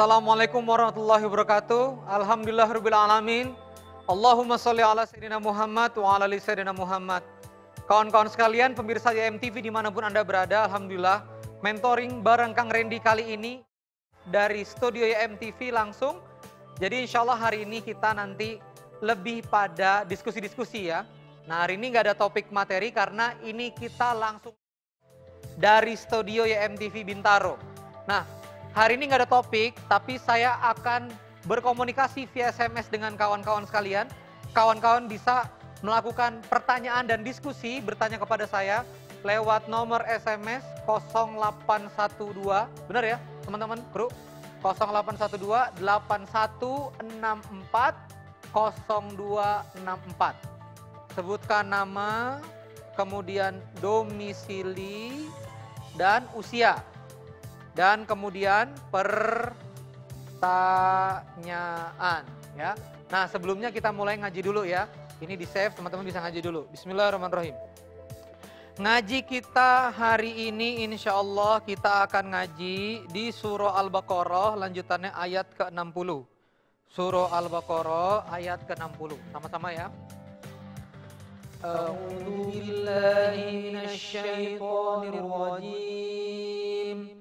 Assalamualaikum warahmatullahi wabarakatuh. Alhamdulillahirabbil alamin. Allahumma sholli ala sayyidina Muhammad wa ala ali sayyidina Muhammad. Kawan-kawan sekalian, pemirsa YMTV dimanapun Anda berada, alhamdulillah mentoring bareng Kang Randy kali ini dari studio YMTV langsung. Jadi insya Allah hari ini kita nanti lebih pada diskusi-diskusi ya. Nah hari ini nggak ada topik materi karena ini kita langsung dari studio YMTV Bintaro. Nah hari ini nggak ada topik, tapi saya akan berkomunikasi via SMS dengan kawan-kawan sekalian. Kawan-kawan bisa melakukan pertanyaan dan diskusi, bertanya kepada saya lewat nomor SMS 0812, benar ya teman-teman kru? 0812 8164 0264. Sebutkan nama, kemudian domisili dan usia. Dan kemudian pertanyaan ya. Nah, sebelumnya kita mulai ngaji dulu ya. Ini di-save, teman-teman bisa ngaji dulu. Bismillahirrahmanirrahim. Ngaji kita hari ini insya Allah kita akan ngaji di surah Al-Baqarah lanjutannya ayat ke-60. Surah Al-Baqarah ayat ke-60. Sama-sama ya. A'udzu billahi minasyaitonir rajim.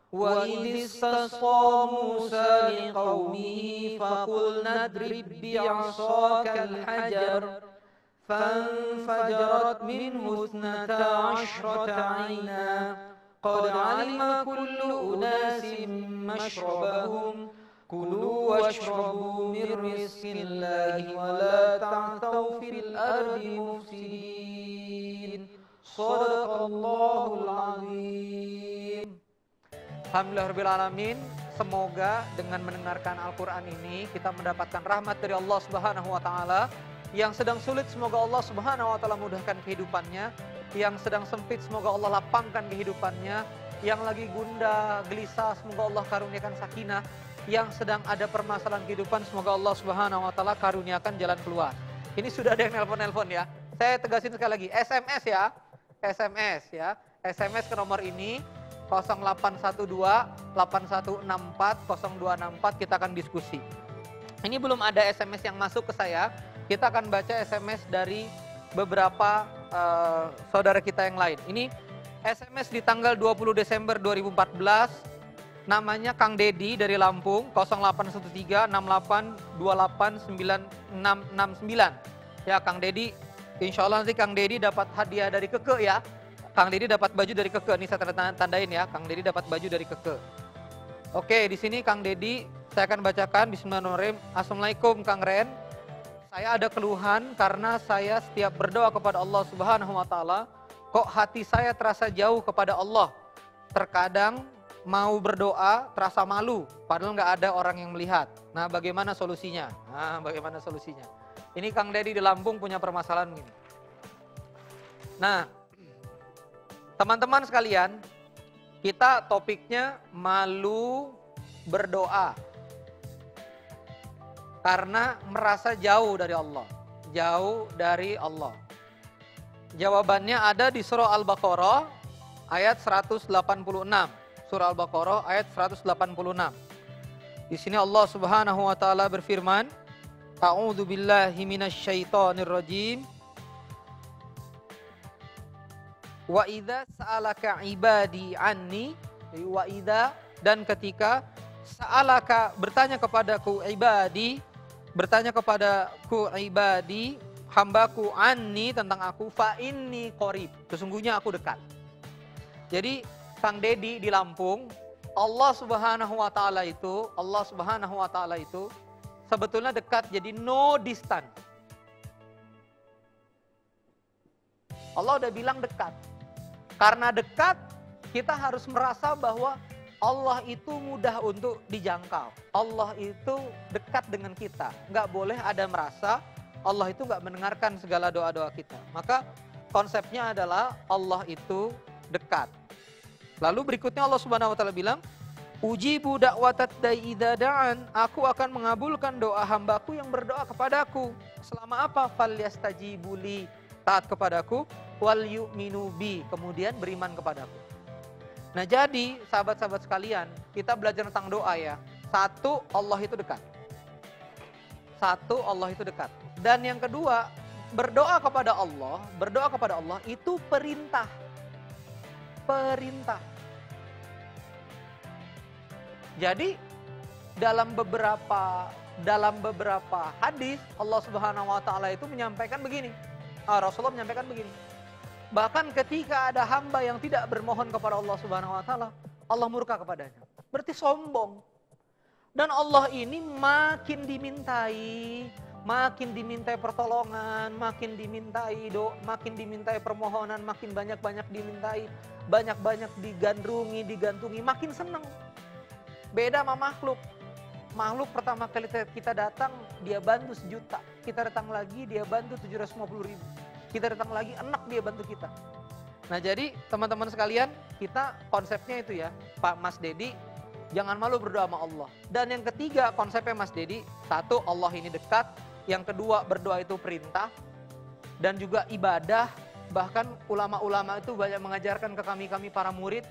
وَإِذِ اسْتَسْقَى مُوسَى لِقَوْمِهِ فَقُلْنَا اضْرِب بِّعَصَاكَ الْحَجَرَ فَانفَجَرَتْ مِنْهُ اثْنَتَا عَشْرَةَ عَيْنًا قَدْ عَلِمَ كُلُّ أُنَاسٍ مَّشْرَبَهُمْ كُلُوا وَاشْرَبُوا مِن رِّزْقِ اللَّهِ وَلَا تَعْثَوْا فِي الْأَرْضِ مُفْسِدِينَ صَدَقَ اللَّهُ الْعَظِيمُ. Alhamdulillahirrahmanirrahim. Semoga dengan mendengarkan Al-Quran ini kita mendapatkan rahmat dari Allah Subhanahu wa Ta'ala. Yang sedang sulit semoga Allah Subhanahu wa Ta'ala mudahkan kehidupannya. Yang sedang sempit semoga Allah lapangkan kehidupannya. Yang lagi gundah gelisah semoga Allah karuniakan sakinah. Yang sedang ada permasalahan kehidupan semoga Allah Subhanahu wa Ta'ala karuniakan jalan keluar. Ini sudah ada yang nelpon-nelpon ya. Saya tegasin sekali lagi, SMS ya. SMS ya. SMS ke nomor ini 0812 8164 0264, kita akan diskusi. Ini belum ada SMS yang masuk ke saya. Kita akan baca SMS dari beberapa saudara kita yang lain. Ini SMS di tanggal 20 Desember 2014. Namanya Kang Dedi dari Lampung, 0813 6828 9669. Ya Kang Dedi, insya Allah nanti Kang Dedi dapat hadiah dari Keke ya. Kang Dedi dapat baju dari Keke, ini saya tandain ya. Kang Dedi dapat baju dari Keke. Oke, di sini Kang Dedi, saya akan bacakan. Bismillahirrahmanirrahim. Assalamualaikum Kang Ren. Saya ada keluhan karena saya setiap berdoa kepada Allah Subhanahu wa Ta'ala, kok hati saya terasa jauh kepada Allah. Terkadang mau berdoa terasa malu, padahal nggak ada orang yang melihat. Nah, bagaimana solusinya? Ini Kang Dedi di Lampung punya permasalahan ini. Nah, teman-teman sekalian, kita topiknya malu berdoa. Karena merasa jauh dari Allah. Jauh dari Allah. Jawabannya ada di surah Al-Baqarah ayat 186. Surah Al-Baqarah ayat 186. Di sini Allah Subhanahu wa Ta'ala berfirman, A'udzu billahi minasyaitonir rajim. Wa idza sa'alaka ibadi anni, wa idza, dan ketika sa'alaka bertanya kepadaku ibadi, hambaku anni, tentang aku, fa inni qarib, sesungguhnya aku dekat. Jadi Kang Dedi di Lampung, Allah Subhanahu wa Ta'ala itu sebetulnya dekat, jadi no distance. Allah udah bilang dekat. Karena dekat, kita harus merasa bahwa Allah itu mudah untuk dijangkau. Allah itu dekat dengan kita. Nggak boleh ada merasa Allah itu nggak mendengarkan segala doa-doa kita. Maka konsepnya adalah Allah itu dekat. Lalu berikutnya Allah Subhanahu wa Ta'ala bilang, ujibu da'watat da'i idza da'an, aku akan mengabulkan doa hambaku yang berdoa kepadaku. Selama apa? Falyastajibuli, taat kepadaku, wal yu'minu bi, kemudian beriman kepadaku. Nah jadi sahabat-sahabat sekalian, kita belajar tentang doa ya. Satu, Allah itu dekat. Satu, Allah itu dekat. Dan yang kedua, berdoa kepada Allah itu perintah. Perintah. Jadi dalam beberapa hadis Allah Subhanahu wa taala itu menyampaikan begini. Rasulullah menyampaikan begini. Bahkan ketika ada hamba yang tidak bermohon kepada Allah Subhanahu wa taala, Allah murka kepadanya. Berarti sombong. Dan Allah ini makin dimintai pertolongan, makin dimintai makin dimintai permohonan, makin banyak-banyak dimintai, banyak-banyak digandrungi, digantungi, makin senang. Beda sama makhluk. Makhluk pertama kali kita datang, dia bantu 1 juta. Kita datang lagi, dia bantu 750.000. Kita datang lagi, enak dia bantu kita. Nah jadi teman-teman sekalian, kita konsepnya itu ya, Pak Mas Dedi, jangan malu berdoa sama Allah. Dan yang ketiga konsepnya Mas Dedi, satu, Allah ini dekat. Yang kedua, berdoa itu perintah. Dan juga ibadah. Bahkan ulama-ulama itu banyak mengajarkan ke kami para murid,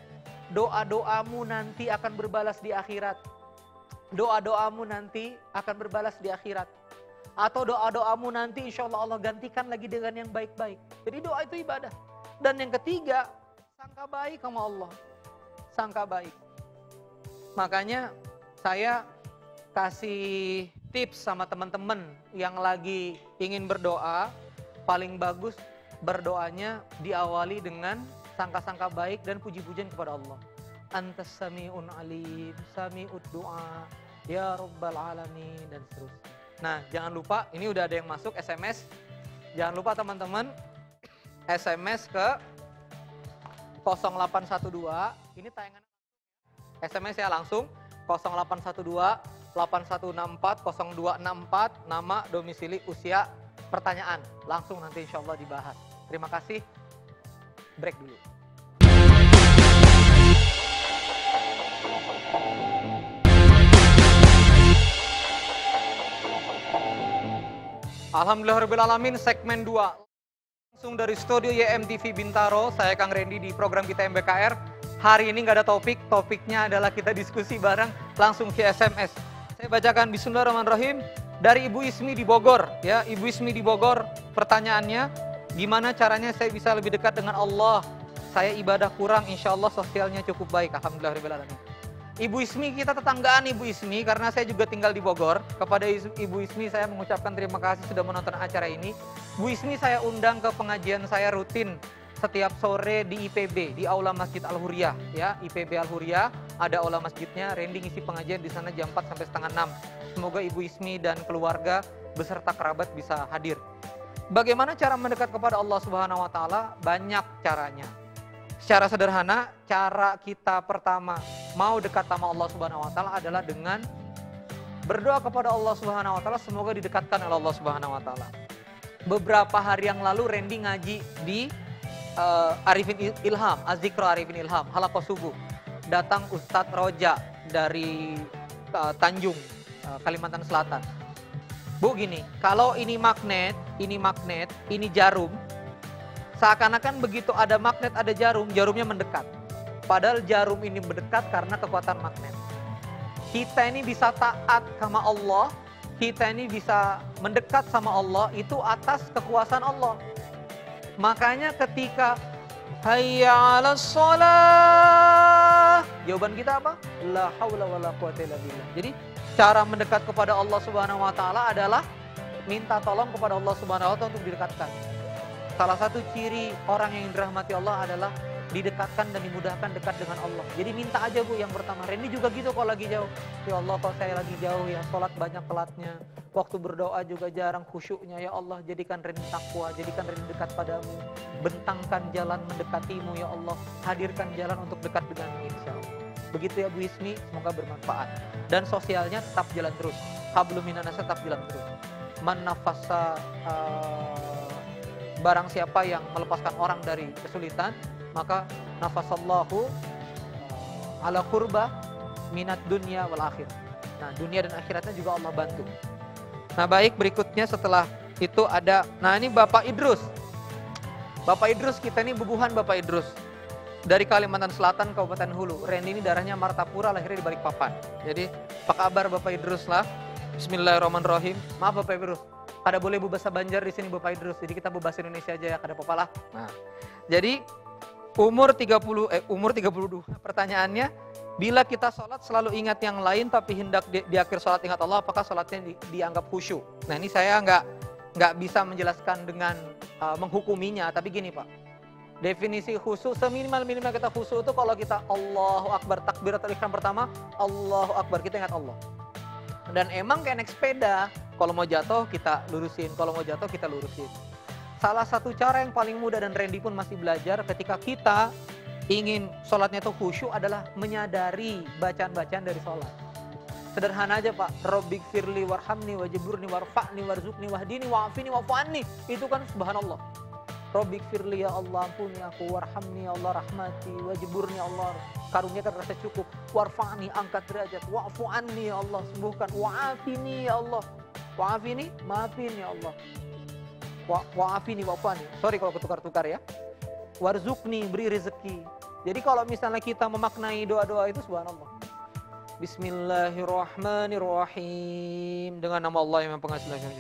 doa-doamu nanti akan berbalas di akhirat. Doa-doamu nanti akan berbalas di akhirat. Atau doa-doamu nanti insya Allah Allah gantikan lagi dengan yang baik-baik. Jadi doa itu ibadah. Dan yang ketiga, sangka baik sama Allah. Sangka baik. Makanya saya kasih tips sama teman-teman yang lagi ingin berdoa, paling bagus berdoanya diawali dengan sangka-sangka baik dan puji-pujian kepada Allah. Antas sami'un alim, sami'ud du'a, ya rabbal alamin, dan seterusnya. Nah, jangan lupa, ini udah ada yang masuk SMS. Jangan lupa teman-teman, SMS ke 0812. Ini tayangan SMS ya langsung 0812 8164 0264, nama, domisili, usia, pertanyaan. Langsung nanti insya Allah dibahas. Terima kasih. Break dulu. Alhamdulillahirrahmanirrahim, segmen 2. Langsung dari studio YMTV Bintaro, saya Kang Randy di program kita MBKR. Hari ini nggak ada topik, topiknya adalah kita diskusi bareng langsung ke SMS. Saya bacakan bismillahirrahmanirrahim dari Ibu Ismi di Bogor. Ya, Ibu Ismi di Bogor, pertanyaannya, gimana caranya saya bisa lebih dekat dengan Allah? Saya ibadah kurang, insya Allah sosialnya cukup baik. Alhamdulillahirrahmanirrahim. Ibu Ismi, kita tetanggaan Ibu Ismi, karena saya juga tinggal di Bogor. Kepada Ibu Ismi saya mengucapkan terima kasih sudah menonton acara ini. Bu Ismi saya undang ke pengajian saya rutin setiap sore di IPB, di Aula Masjid Al-Huriyah. Ya, IPB Al-Huriyah, ada aula masjidnya, Randy ngisi pengajian di sana jam 4 sampai setengah 6. Semoga Ibu Ismi dan keluarga beserta kerabat bisa hadir. Bagaimana cara mendekat kepada Allah Subhanahu wa taala? Banyak caranya. Secara sederhana, cara kita pertama mau dekat sama Allah Subhanahu wa taala adalah dengan berdoa kepada Allah Subhanahu wa taala semoga didekatkan oleh Allah Subhanahu wa taala. Beberapa hari yang lalu Randy ngaji di Arifin Ilham, Az-Zikra Arifin Ilham, halaqah subuh. Datang Ustadz Roja dari Tanjung, Kalimantan Selatan. Bu gini, kalau ini magnet, ini jarum, seakan-akan begitu ada magnet, ada jarum, jarumnya mendekat. Padahal jarum ini mendekat karena kekuatan magnet. Kita ini bisa taat sama Allah, kita ini bisa mendekat sama Allah, itu atas kekuasaan Allah. Makanya ketika hayya 'alas shalah, jawaban kita apa? La haula wala quwata illa billah. Jadi cara mendekat kepada Allah Subhanahu wa taala adalah minta tolong kepada Allah Subhanahu wa taala untuk didekatkan. Salah satu ciri orang yang dirahmati Allah adalah didekatkan dan dimudahkan dekat dengan Allah. Jadi minta aja Bu yang pertama. Randy juga gitu kalau lagi jauh. Ya Allah kalau saya lagi jauh ya sholat banyak telatnya. Waktu berdoa juga jarang khusyuknya. Ya Allah jadikan Randy takwa, jadikan Randy dekat padamu. Bentangkan jalan mendekatimu ya Allah. Hadirkan jalan untuk dekat denganmu insya Allah. Begitu ya Bu Ismi, semoga bermanfaat. Dan sosialnya tetap jalan terus. Hablum minan nas tetap jalan terus. Man nafasa barang siapa yang melepaskan orang dari kesulitan, maka nafasallahu ala qurba minat dunia wal akhir. Nah, dunia dan akhiratnya juga Allah bantu. Nah, baik, berikutnya setelah itu ada, nah ini Bapak Idrus. Bapak Idrus, kita ini bubuhan Bapak Idrus. dari Kalimantan Selatan, Kabupaten Hulu. Randy ini darahnya Martapura, lahirnya di Balikpapan. Jadi, apa kabar Bapak Idrus lah? Bismillahirrahmanirrahim. Maaf Bapak Idrus, kada boleh bahasa Banjar di sini Bapak Idrus. Jadi kita bahasa Indonesia aja ya, kada apa-apa lah. Nah, jadi umur 32. Pertanyaannya, bila kita sholat selalu ingat yang lain tapi hendak di akhir sholat ingat Allah, apakah sholatnya dianggap khusyuk? Nah, ini saya nggak bisa menjelaskan dengan menghukuminya, tapi gini Pak. Definisi khusyuk, seminimal-minimal kita khusyuk itu kalau kita Allahu Akbar, takbiratul ihram pertama, Allahu Akbar, kita ingat Allah. Dan emang kayak naik sepeda, kalau mau jatuh kita lurusin, kalau mau jatuh kita lurusin. Salah satu cara yang paling mudah, dan Randy pun masih belajar, ketika kita ingin sholatnya itu khusyuk adalah menyadari bacaan-bacaan dari sholat. Sederhana aja Pak, Rabbik firli warhamni wajiburni warfa'ni warzukni wahdini wa'afini wa'fu'anni. Itu kan subhanallah. Rabbik firli, ya Allah ampuni aku, warhamni ya Allah rahmati, wajiburni ya Allah karuniakan rasa cukup, warfa'ni angkat derajat, wa'fu'anni ya Allah sembuhkan, wa'afini ya Allah, wa'afini maafin ya Allah, wa'afini wa'fu'anni, sorry kalau ketukar-tukar ya, warzukni beri rezeki. Jadi kalau misalnya kita memaknai doa-doa itu subhanallah, Bismillahirrahmanirrahim, dengan nama Allah yang pengasih lagi.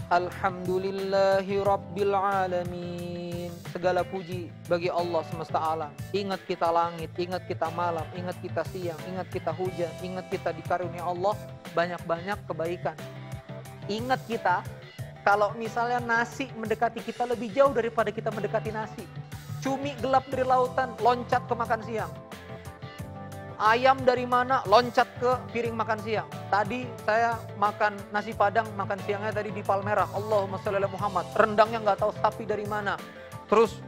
Alhamdulillahi Rabbil Alamin. Segala puji bagi Allah semesta alam. Ingat kita langit, ingat kita malam, ingat kita siang, ingat kita hujan, ingat kita dikarunia Allah banyak-banyak kebaikan. Ingat kita, kalau misalnya nasi mendekati kita lebih jauh daripada kita mendekati nasi. Cumi gelap dari lautan, loncat ke makan siang. Ayam dari mana, loncat ke piring makan siang. Tadi saya makan nasi padang, makan siangnya tadi di Palmerah. Allahumma sholli ala Muhammad. Rendangnya nggak tahu sapi dari mana. Terus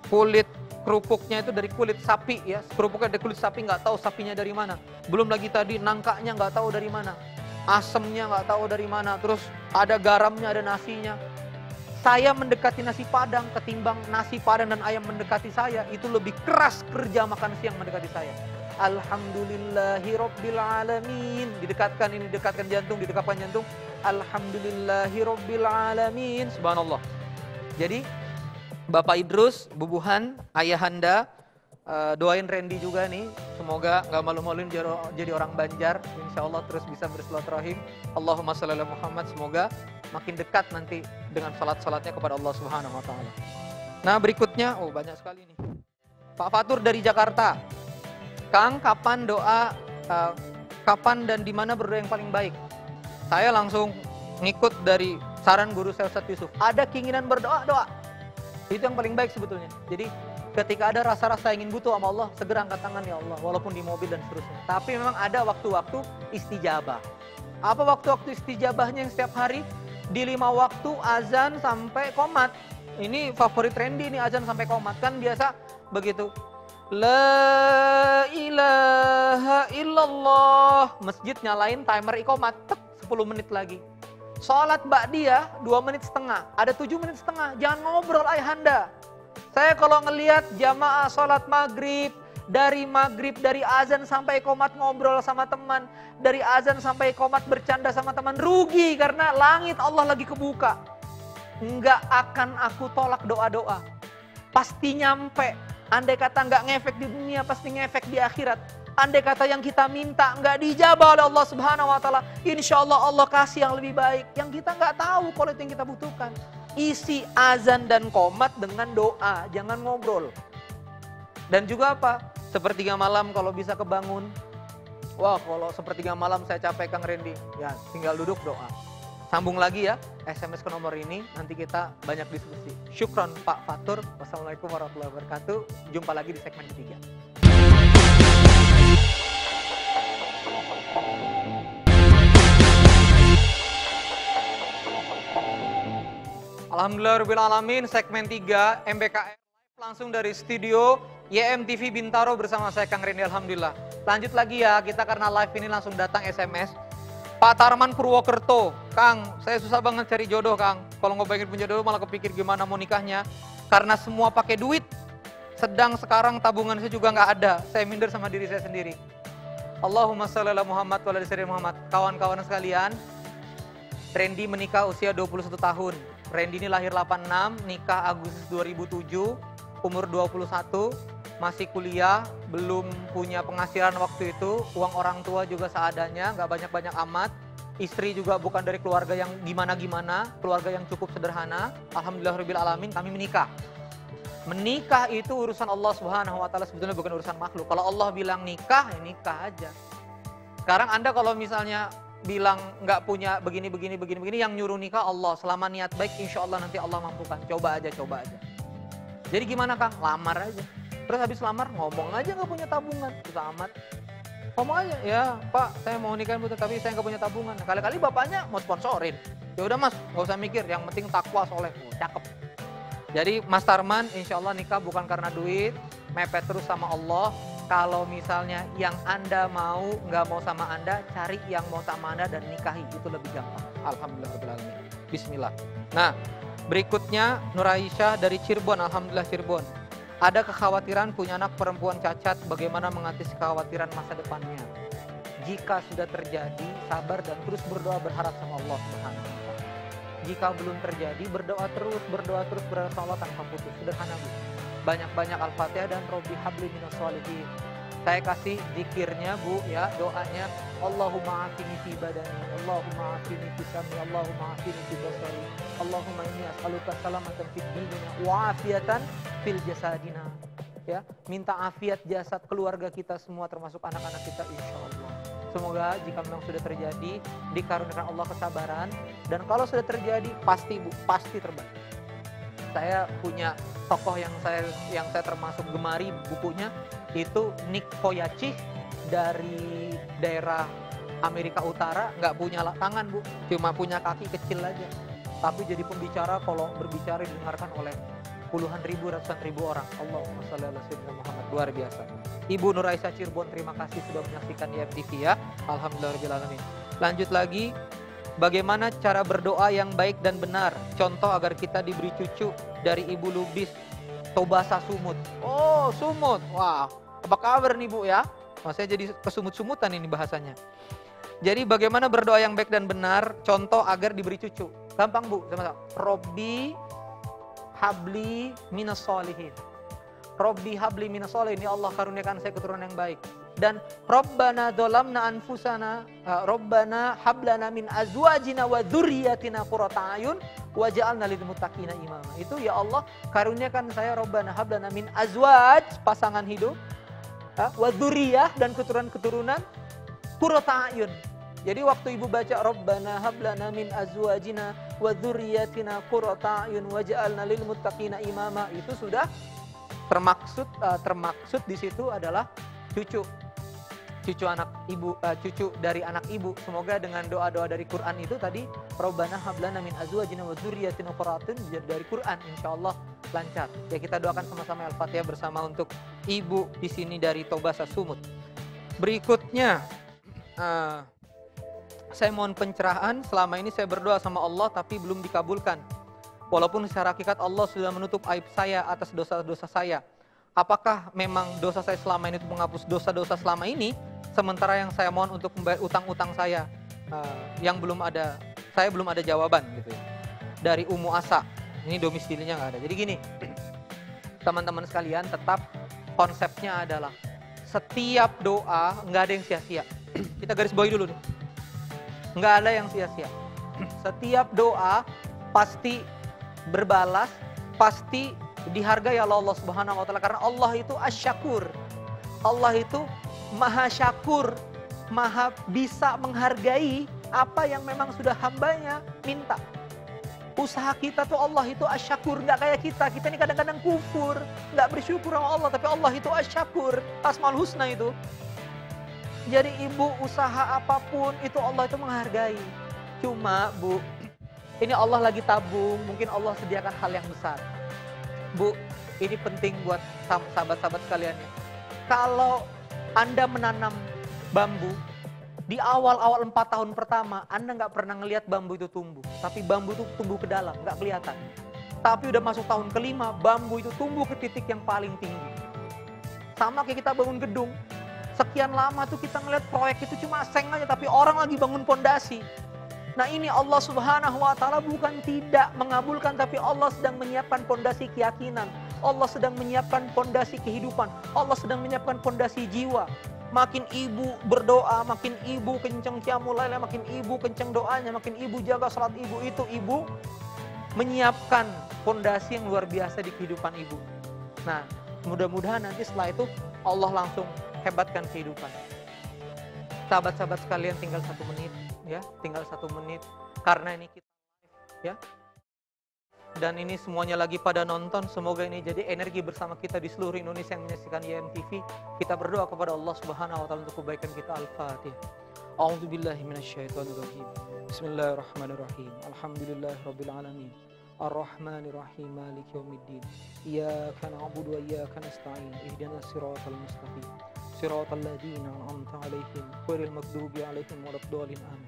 kulit kerupuknya itu dari kulit sapi ya. Kerupuknya dari kulit sapi, nggak tahu sapinya dari mana. Belum lagi tadi nangkanya nggak tahu dari mana. Asemnya nggak tahu dari mana. Terus ada garamnya, ada nasinya. Saya mendekati nasi padang ketimbang nasi padang dan ayam mendekati saya. Itu lebih keras kerja makan siang mendekati saya. Alhamdulillahi Rabbil Alamin. Didekatkan ini, didekatkan jantung, didekatkan jantung. Alhamdulillahi Rabbil Alamin. Subhanallah. Jadi Bapak Idrus, Bubuhan, Ayahanda, doain Randy juga nih. Semoga gak malu-maluin jadi orang Banjar. Insya Allah terus bisa bersilaturahim. Allahumma sholli ala Muhammad. Semoga makin dekat nanti dengan salat-salatnya kepada Allah Subhanahu Wa Taala. Nah berikutnya, banyak sekali nih. Pak Fatur dari Jakarta. Kang, kapan doa, kapan dan di mana berdoa yang paling baik? Saya langsung ngikut dari saran guru saya Ustadz Yusuf. Ada keinginan berdoa, doa. Itu yang paling baik sebetulnya. Jadi ketika ada rasa-rasa ingin butuh sama Allah, segera angkat tangan ya Allah, walaupun di mobil dan seterusnya. Tapi memang ada waktu-waktu istijabah. Apa waktu-waktu istijabahnya yang setiap hari? Di 5 waktu azan sampai qomat. Ini favorit Randy, ini azan sampai qomat. Kan biasa begitu. La ilaha illallah. Masjid nyalain timer iqomat, 10 menit lagi. Sholat ba'diyah 2 menit setengah, ada 7 menit setengah. Jangan ngobrol ayahanda. Saya kalau ngelihat jamaah sholat maghrib, dari azan sampai iqomat ngobrol sama teman, dari azan sampai iqomat bercanda sama teman, rugi karena langit Allah lagi kebuka. Enggak akan aku tolak doa-doa. Pasti nyampe. Andai kata nggak ngefek di dunia, pasti ngefek di akhirat. Andai kata yang kita minta nggak dijabah oleh Allah Subhanahu Wa Taala, insya Allah Allah kasih yang lebih baik. Yang kita nggak tahu kalau itu yang kita butuhkan. Isi azan dan qomat dengan doa, jangan ngobrol. Dan juga apa? Sepertiga malam kalau bisa kebangun. Wah, kalau sepertiga malam saya capek Kang Randy, ya tinggal duduk doa. Sambung lagi ya, SMS ke nomor ini, nanti kita banyak diskusi. Syukron Pak Fatur, wassalamualaikum warahmatullahi wabarakatuh. Jumpa lagi di segmen ketiga. Alhamdulillahirrahmanirrahim, segmen 3 MBKR langsung dari studio YMTV Bintaro bersama saya Kang Randy, alhamdulillah. Lanjut lagi ya, kita karena live ini langsung datang SMS. Pak Tarman Purwokerto, Kang, saya susah banget cari jodoh Kang. Kalau ngebayangin punya jodoh malah kepikir gimana mau nikahnya. Karena semua pakai duit, sedang sekarang tabungan saya juga nggak ada. Saya minder sama diri saya sendiri. Allahumma sholli ala Muhammad wa ala ali Muhammad. Kawan-kawan sekalian, Randy menikah usia 21 tahun. Randy ini lahir 86, nikah Agustus 2007, umur 21. masih kuliah, belum punya penghasilan waktu itu, uang orang tua juga seadanya, nggak banyak-banyak amat. Istri juga bukan dari keluarga yang gimana-gimana, keluarga yang cukup sederhana. Alhamdulillahirabbil alamin, kami menikah. Menikah itu urusan Allah Subhanahu wa taala, sebetulnya bukan urusan makhluk. Kalau Allah bilang nikah, ya nikah aja. Sekarang Anda kalau misalnya bilang nggak punya begini, yang nyuruh nikah Allah. Selama niat baik, insya Allah nanti Allah mampukan. Coba aja. Jadi gimana Kang? Lamar aja. Terus habis lamar, ngomong aja nggak punya tabungan. Susah amat. Ngomong aja, ya Pak, saya mau nikahin betul, tapi saya nggak punya tabungan. Nah, kali-kali bapaknya mau sponsorin. Ya udah Mas, nggak usah mikir. Yang penting takwa, soleh. Cakep. Jadi Mas Tarman, insya Allah nikah bukan karena duit, mepet terus sama Allah. Kalau misalnya yang Anda mau, nggak mau sama Anda, cari yang mau sama Anda dan nikahi. Itu lebih gampang. Alhamdulillahirrahmanirrahim. Bismillah. Nah, berikutnya Nur Aisyah dari Cirebon. Alhamdulillah Cirebon. Ada kekhawatiran punya anak perempuan cacat, bagaimana mengatasi kekhawatiran masa depannya? Jika sudah terjadi, sabar dan terus berdoa berharap sama Allah Subhanahu wa taala. Jika belum terjadi, berdoa terus berharap sama Allah tanpa putus. Sederhana, Bu. Banyak-banyak Al-Fatihah dan Robbi habli minas sholihin. Saya kasih zikirnya, Bu, ya, doanya. Allahumma afini fi badani, Allahumma afini fi sam'i, Allahumma afini fi basari, Allahumma inni as'aluka salamatan fid dinina wa afiatan fil jasadina. Ya, minta afiat jasad keluarga kita semua termasuk anak-anak kita insyaallah. Semoga jika memang sudah terjadi dikaruniakan Allah kesabaran, dan kalau sudah terjadi pasti, Bu, pasti terbaik. Saya punya tokoh yang saya termasuk gemari bukunya, itu Nick Vujicic dari daerah Amerika Utara, nggak punya tangan, Bu, cuma punya kaki kecil aja, tapi jadi pembicara, kalau berbicara didengarkan oleh puluhan ribu, ratusan ribu orang. Allahumma shalli ala sayyidina Muhammad. Luar biasa. Ibu Nur Aisyah Cirebon, terima kasih sudah menyaksikan IMTV ya. Alhamdulillahirabbil alamin. Lanjut lagi, bagaimana cara berdoa yang baik dan benar? Contoh agar kita diberi cucu dari Ibu Lubis Tobasa Sumut. Oh, Sumut. Wah, apa kabar nih, Bu, ya? Wah, saya jadi kesumut-sumutan ini bahasanya. Jadi bagaimana berdoa yang baik dan benar? Contoh agar diberi cucu. Gampang, Bu. Sama-sama. Robbi habli minas sholihin. Robbi habli minas sholihin. Ya Allah, karuniakan saya keturunan yang baik. Dan Rabbana dzalamna anfusana, Rabbana hablana min azwajina wa dzurriyyatina qurrata a'yun waj'alna lil muttaqina imama. Itu ya Allah, karuniakan saya Rabbana hablana min azwaj, pasangan hidup, wa dzurriyyah, dan keturunan-keturunan, qurrata a'yun. Jadi waktu Ibu baca Rabbana hablana min azwajina wa dzurriyyatina qurrata a'yun waj'alna lil muttaqina imama, itu sudah termaksud di situ adalah cucu anak ibu, cucu dari anak ibu. Semoga dengan doa-doa dari Quran itu tadi, Rabbana hablana min azwajina wa dzurriyyatina qurrata a'yun, dari Quran, insyaallah lancar. Ya, kita doakan sama-sama Al-Fatihah bersama untuk ibu di sini dari Tobasa Sumut. Berikutnya, saya mohon pencerahan. Selama ini saya berdoa sama Allah tapi belum dikabulkan. Walaupun secara hakikat Allah sudah menutup aib saya atas dosa-dosa saya. Apakah memang dosa saya selama ini itu menghapus dosa-dosa selama ini? Sementara yang saya mohon untuk membayar utang-utang saya yang saya belum ada jawaban gitu ya. Dari Umu Asa. Ini domisilinya nggak ada. Jadi gini, teman-teman sekalian, tetap konsepnya adalah setiap doa nggak ada yang sia-sia. Kita garis bawahi dulu nih. Nggak ada yang sia-sia. Setiap doa pasti berbalas, pasti dihargai oleh Allah Subhanahu wa taala, karena Allah itu asy-syakur. Allah itu maha syakur, maha bisa menghargai apa yang memang sudah hambanya minta. Usaha kita tuh Allah itu asy-syakur, nggak kayak kita. Kita ini kadang-kadang kufur, nggak bersyukur sama Allah, tapi Allah itu asy-syakur, Asmaul Husna itu. Jadi Ibu usaha apapun itu Allah itu menghargai. Cuma, Bu, ini Allah lagi tabung, mungkin Allah sediakan hal yang besar. Bu, ini penting buat sahabat-sahabat sekalian ya. Kalau Anda menanam bambu, di awal-awal 4 tahun pertama, Anda nggak pernah ngelihat bambu itu tumbuh. Tapi bambu itu tumbuh ke dalam, nggak kelihatan. Tapi udah masuk tahun kelima, bambu itu tumbuh ke titik yang paling tinggi. Sama kayak kita bangun gedung. Sekian lama tuh kita ngelihat proyek itu cuma seng aja, tapi orang lagi bangun pondasi. Nah, ini Allah Subhanahu wa taala bukan tidak mengabulkan, tapi Allah sedang menyiapkan pondasi keyakinan. Allah sedang menyiapkan pondasi kehidupan. Allah sedang menyiapkan pondasi jiwa. Makin ibu berdoa, makin ibu kenceng qiyamul lail, makin ibu kenceng doanya, makin ibu jaga salat ibu, itu ibu menyiapkan pondasi yang luar biasa di kehidupan ibu. Nah, mudah-mudahan nanti setelah itu Allah langsung hebatkan kehidupan. Sahabat-sahabat sekalian, tinggal 1 menit ya, tinggal 1 menit karena ini kita ya. Dan ini semuanya lagi pada nonton, semoga ini jadi energi bersama kita di seluruh Indonesia yang menyaksikan YMTV. Kita berdoa kepada Allah Subhanahu wa taala untuk kebaikan kita. Al-Fatihah. A'udzubillahi minasyaitonirrajim. Bismillahirrahmanirrahim. Alhamdulillahirabbil alamin. Ar-Rahmanirrahim. Maliki yaumiddin. Iyyaka na'budu wa iyyaka nasta'in. Ihdinas siratal mustaqim. Siratal ladzina an'amta 'alaihim ghairil maghdubi 'alaihim waladdallin. Amin.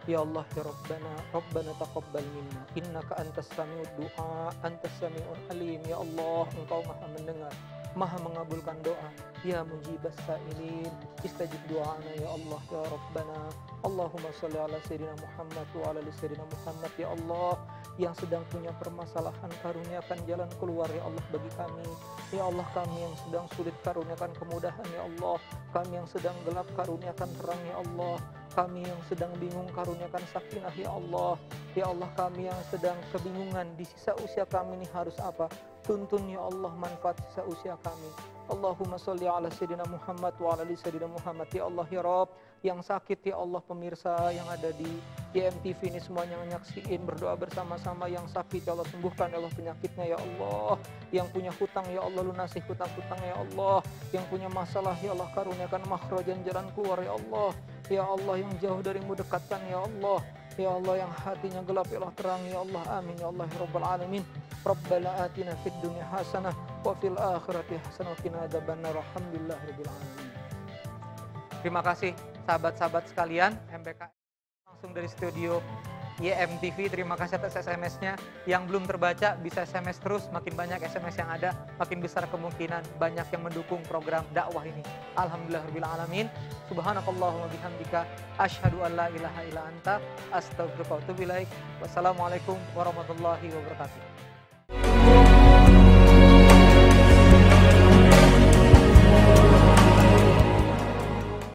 Ya Allah ya Rabbana taqabbal minna innaka antas sami'ud du'a antas sami'ul alim. Ya Allah, Engkau Maha mendengar, Maha mengabulkan doa. Ya mujibas sa'ilin, istajib du'ana ya Allah ya Rabbana. Allahumma shalli ala sayyidina Muhammad wa ala ali sayyidina Muhammad. Ya Allah, yang sedang punya permasalahan, karuniakan jalan keluar ya Allah bagi kami. Ya Allah, kami yang sedang sulit, karuniakan kemudahan ya Allah. Kami yang sedang gelap, karuniakan terang ya Allah. Kami yang sedang bingung, karuniakan sakinah ya Allah. Ya Allah, kami yang sedang kebingungan di sisa usia kami ini harus apa? Tuntun ya Allah manfaat sisa usia kami. Allahumma sholli ala sayyidina Muhammad wa ala ali sayyidina Muhammad. Ya Allah ya Rabb, yang sakit ya Allah, pemirsa yang ada di YMTV ini semuanya menyaksikan, berdoa bersama-sama. Yang sakit ya Allah, sembuhkan ya Allah penyakitnya ya Allah. Yang punya hutang ya Allah, lunasi hutang-hutangnya ya Allah. Yang punya masalah ya Allah, karuniakan makhrajan, jalan keluar ya Allah. Ya Allah, yang jauh darimu dekatkan ya Allah. Ya Allah, yang hatinya gelap ya Allah terang ya Allah. Amin ya Allah ya Rabbal alamin. Rabbana atina fid dunya hasanah wa fil akhirati hasanah wa qina adzabannar. Alhamdulillahirabbil alamin. Terima kasih sahabat-sahabat sekalian MBK langsung dari studio YMTV. Terima kasih atas SMS-nya. Yang belum terbaca bisa SMS terus, makin banyak SMS yang ada, makin besar kemungkinan banyak yang mendukung program dakwah ini. Alhamdulillahirabbil alamin. Subhanakallahumma bihamdika asyhadu an la ilaha illa anta astaghfiruka wa atubu ilaik. Wassalamualaikum warahmatullahi wabarakatuh.